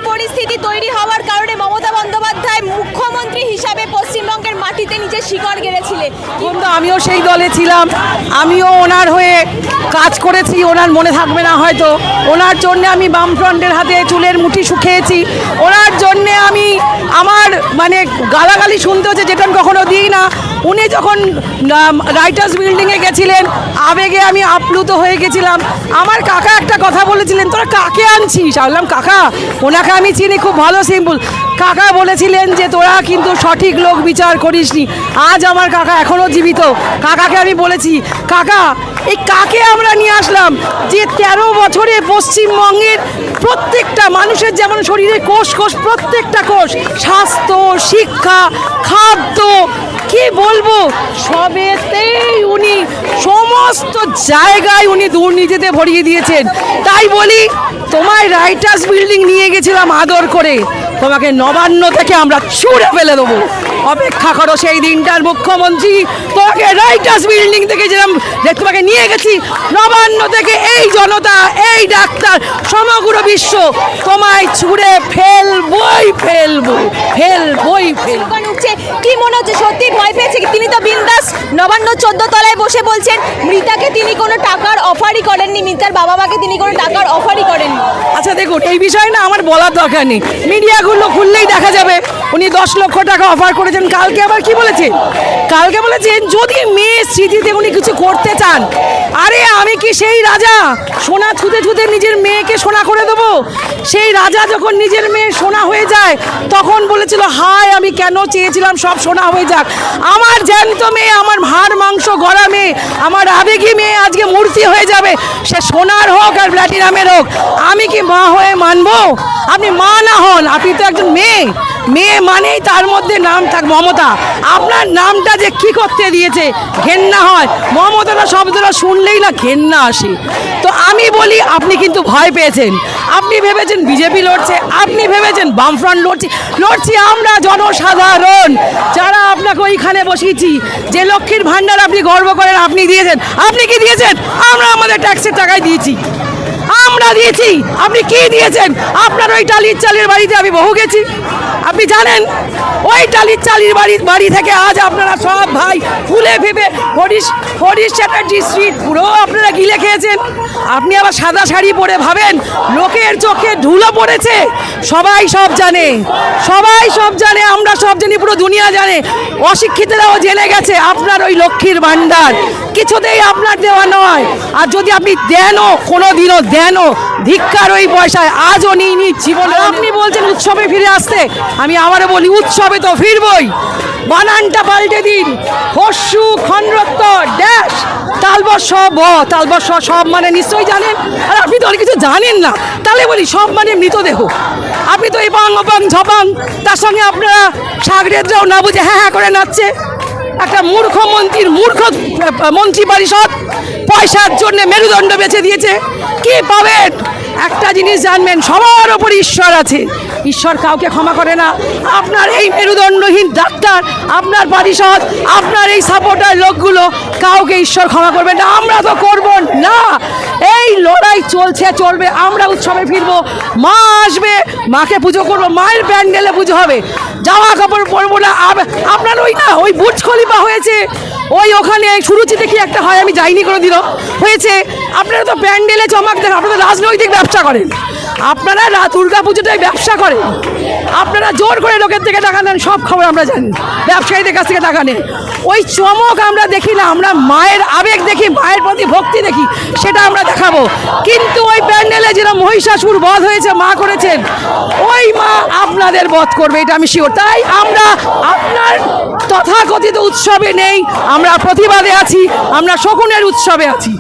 পরিস্থিতি তৈরি হওয়ার কারণে মমতা বন্দ্যোপাধ্যায় মুখ্যমন্ত্রী হিসাবে পশ্চিমবঙ্গের মাটিতে নিজের শিকড় গেড়েছিলেন। কিন্তু আমিও সেই দলে ছিলাম, আমিও ওনার হয়ে কাজ করেছি। ওনার মনে থাকবে না হয়তো, ওনার জন্য আমি বামফ্রন্টের হাতে চুলের মুঠি শুকিয়েছি। ওনার জন্যে আমি আমার গালাগালি শুনতে হচ্ছে, যেটা আমি কখনো দিই না। উনি যখন রাইটার্স বিল্ডিংয়ে গেছিলেন, আবেগে আমি আপ্লুত হয়ে গেছিলাম। আমার কাকা একটা কথা বলেছিলেন, তোরা কাকে আনছিস? বললাম কাকা, ওনাকে আমি চিনি, খুব ভালো সিম্পল। কাকা বলেছিলেন যে তোরা কিন্তু সঠিক লোক বিচার করিসনি। আজ আমার কাকা এখনও জীবিত। কাকাকে আমি বলেছি, কাকা এই কাকে আমরা নিয়ে আসলাম যে 13 বছরে পশ্চিমবঙ্গের প্রত্যেকটা মানুষের যেমন শরীরে কোষ কোষ, প্রত্যেকটা কোষ, স্বাস্থ্য, শিক্ষা, খাদ্য, কি বলবো, সবেতেই উনি সমস্ত জায়গায় উনি দুর্নীতিতে ভরিয়ে দিয়েছেন। তাই বলি, তোমায় রাইটার্স বিল্ডিং নিয়ে গেছিলাম আদর করে, তোমাকে নবান্ন থেকে আমরা ছুঁড়ে ফেলে দেবো। অপেক্ষা করো সেই দিনটার। মুখ্যমন্ত্রী, তোমাকে রাইটার্স বিল্ডিং থেকে যেরকম তোমাকে নিয়ে গেছি, নবান্ন থেকে এই জনতা, এই ডাক্তার, সমগ্র বিশ্ব তোমায় ছুঁড়ে ফেলবই ফেলবো, ফেলবই ফেলবো। কি মনে হচ্ছে, সত্যি ভয় পেয়েছে? তিনি তো বিন্দাস নবান্ন 14 তলায় বসে বলছেন মৃতাকে তিনি কোনো টাকার অফারই করেননি, মৃতার বাবা মাকে তিনি কোনো টাকার অফারই করেননি। আচ্ছা দেখুন, এই বিষয়ে না আমার বলার দরকার নেই, মিডিয়াগুলো খুললেই দেখা যাবে। উনি 10 লক্ষ টাকা অফার করেছেন। কালকে আবার কি বলেছেন? কালকে বলেছেন যদি মেয়ের স্মৃতিতে উনি কিছু করতে চান। আরে আমি কি সেই রাজা সোনা ছুঁতে ছুঁতে নিজের মেয়েকে সোনা করে দেবো? সেই রাজা যখন নিজের মেয়ে সোনা হয়ে যায়, তখন বলেছিল হায় আমি কেন চেয়েছিলাম সব সোনা হয়ে যাক। আমার জ্যান্ত মেয়ে, আমার হাড় মাংস গড়া মেয়ে, আমার আবেগী মেয়ে আজকে মূর্তি হয়ে যাবে, সে সোনার হোক আর প্ল্যাটিনামের হোক। আমি কি মা হয়ে মানবো? আপনি মা না হন, আপনি তো একজন মেয়ে। মেয়ে মানেই তার মধ্যে নাম থাক মমতা। আপনার নামটা যে কি করতে দিয়েছে, ঘেন্না হয়। মমতাটা শব্দটা শুনলেই না ঘেন্না আসে। তো আমি বলি, আপনি কিন্তু ভয় পেয়েছেন। আপনি ভেবেছেন বিজেপি লড়ছে, আপনি ভেবেছেন বামফ্রন্ট লড়ছি আমরা জনসাধারণ, যারা আপনাকে ওইখানে বসিয়েছি। যে লক্ষ্মীর ভাণ্ডার আপনি গর্ব করেন, আপনি দিয়েছেন। আপনি কি দিয়েছেন? আমরা আমাদের ট্যাক্সের টাকায় দিয়েছি, আমরা দিয়েছি। আপনি কি দিয়েছেন? আপনার ওই টালির চালের বাড়িতে আমি বহু গেছি, আপনি জানেন। ওই টালির চালির বাড়ি থেকে আজ আপনারা সব ভাই ফুলে ভেবে হরিশ চ্যাটার্জি স্ট্রিট পুরো আপনারা গিলে খেয়েছেন। আপনি আবার সাদা শাড়ি পরে ভাবেন লোকের চোখে ধুলো পড়েছে। সবাই সব জানে, সবাই সব জানে, আমরা সব জানি, পুরো দুনিয়া জানে। অশিক্ষিতরাও জেনে গেছে আপনার ওই লক্ষ্মীর ভাণ্ডার কিছুতেই আপনার দেওয়া নয়। আর যদি আপনি দেনও, কোনো দিনও দেনও, ধিক্কার ওই পয়সায় আজও নিই জীবনে। আপনি বলছেন উৎসবে ফিরে আসতে, আমি আবারও বলি উৎসবে তো ফিরবই। বানানটা পাল্টে দিন, হর্ষু খন্ডত্ব ড্যাশ তালবস্য ব, তালবস্য সব মানে নিশ্চয়ই জানেন। আর আপনি তো অনেক কিছু জানেন না, তাহলে বলি সব মানে মৃতদেহ। আপনি তো এই পাং অপাং ঝপাং, তার সঙ্গে আপনারা সাগরেদরাও না বুঝে হ্যাঁ হ্যাঁ করে নাচছে। একটা মূর্খ মন্ত্রীর মূর্খ মন্ত্রী পরিষদ পয়সার জন্য মেরুদণ্ড বেছে দিয়েছে। কি পাবেন? একটা জিনিস জানবেন, সবার ওপর ঈশ্বর আছে, ঈশ্বর কাউকে ক্ষমা করে না। আপনার এই মেরুদণ্ডহীন ডাক্তার, আপনার পরিষদ, আপনার এই সাপোর্টার লোকগুলো, কাউকে ঈশ্বর ক্ষমা করবে না। আমরা তো করব না। এই লড়াই চলছে, চলবে। আমরা উৎসবে ফিরবো, মা আসবে, মাকে পুজো করবো, মায়ের প্যান্ডেলে পুজো হবে, জামা কাপড় পরবো না। আপনার ওই না ওই বুর্জ খলিফা হয়েছে, ওই ওখানে সুরুচিতে কি একটা হয়, আমি যাইনি কোনো দিনও, হয়েছে। আপনারা তো প্যান্ডেলে চমক দেন, আপনারা রাজনৈতিক ব্যবসা করেন, আপনারা দুর্গা পুজোটাই ব্যবসা করেন। আপনারা জোর করে লোকের থেকে টাকা নেন, সব খবর আমরা জানি, ব্যবসায়ীদের কাছ থেকে টাকা নেন। ওই চমক আমরা দেখি না, আমরা মায়ের আবেগ দেখি, মায়ের প্রতি ভক্তি দেখি, সেটা আমরা দেখাবো। কিন্তু ওই প্যান্ডেলে যেরকম মহিষাসুর বধ হয়েছে, মা করেছেন, ওই মা আপনাদের বধ করবে, এটা আমি শিওর। তাই আমরা আপনার তথাকথিত উৎসবে নেই, আমরা প্রতিবাদে আছি, আমরা শকুনের উৎসবে আছি।